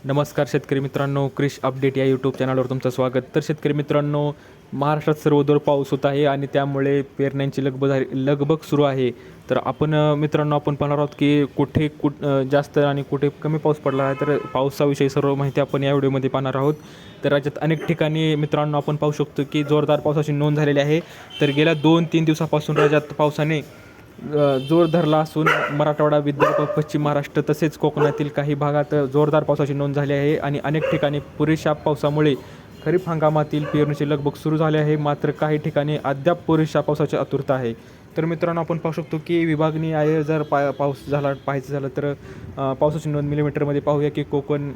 नमस्कार शेतकरी मित्रांनो, कृषी अपडेट या यूट्यूब चॅनलवर तुमचं स्वागत. तर शेतकरी मित्रांनो, महाराष्ट्रात सर्वदूर पाऊस होत आहे आणि त्यामुळे पेरण्यांची लगबग सुरू आहे. तर आपण पाहणार आहोत की जास्त आणि कुठे कमी पाऊस पडला आहे. तर पावसाविषयी सर्व माहिती आपण या व्हिडिओमध्ये पाहणार आहोत. तर राज्यात अनेक ठिकाणी मित्रांनो आपण पाहू शकतो की जोरदार पावसाची नोंद झालेली आहे. तर गेल्या 2-3 दिवसापासून राज्यात पावसाने जोर धरला असून मराठवाडा, विदर्भ, पश्चिम महाराष्ट्र तसेच कोकणातील काही भागात जोरदार पावसाची नोंद झाली आहे आणि अनेक ठिकाणी पुरेशा पावसामुळे खरीप हंगामातील पेरणीची लगबग सुरू झाली आहे. मात्र काही ठिकाणी अद्याप पुरेशा पावसाची आतुरता आहे. तर मित्रांनो, आपण पाहू शकतो की विभागणी आहे. जर पाऊस पाहायचं झालं तर पावसाची नोंद मिलीमीटरमध्ये पाहूया की कोकण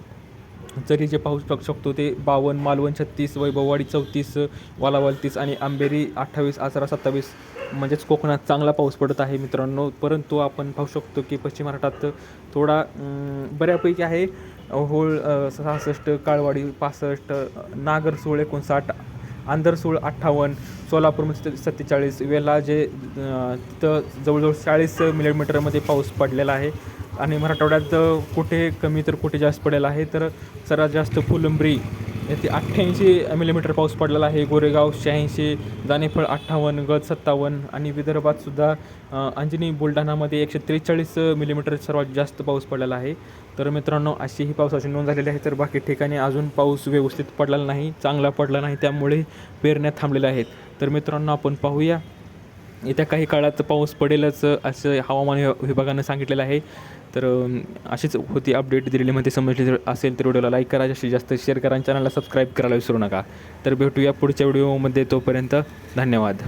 जरी जे पाहू शकतो ते 52, मालवण 36, वैभववाडी 34, वालावल 30 आणि आंबेरी 28, आचरा 27 म्हणजेच कोकणात चांगला पाऊस पडत आहे मित्रांनो. परंतु आपण पाहू शकतो की पश्चिम महाराष्ट्रात थोडा बऱ्यापैकी आहे. होळ 66, काळवाडी 65, नागरसूळ 59, आंधरसूळ 58, सोलापूरमध्ये 47, वेल्हा जे तिथं जवळजवळ 40 मिलीमीटरमध्ये पाऊस पडलेला आहे आणि मराठवाड्यात कुठे कमी तर कुठे जास्त पडेल आहे. तर सर्वात जास्त फुलंब्री येथे 88 मिलीमीटर पाऊस पडलेला आहे. गोरेगाव 86, जानेफळ 58, गज 57 आणि विदर्भातसुद्धा अंजनी बुलढाणामध्ये 143 मिलीमीटर सर्वात जास्त पाऊस पडलेला आहे. तर मित्रांनो, अशी ही पावसाची नोंद झालेली आहे. तर बाकी ठिकाणी अजून पाऊस व्यवस्थित पडलेला नाही, चांगला पडला नाही, त्यामुळे पेरण्या थांबलेल्या आहेत. तर मित्रांनो, आपण पाहूया येत्या काही काळात पाऊस पडेलच असं हवामान विभागानं सांगितलेलं आहे. तर अशीच होती अपडेट दिलेली मध्ये समजली असेल तर व्हिडिओला लाईक करा, जास्तीत जास्त शेअर करा आणि चॅनलला सबस्क्राईब करायला विसरू नका. तर भेटूया पुढच्या व्हिडिओमध्ये. तोपर्यंत धन्यवाद.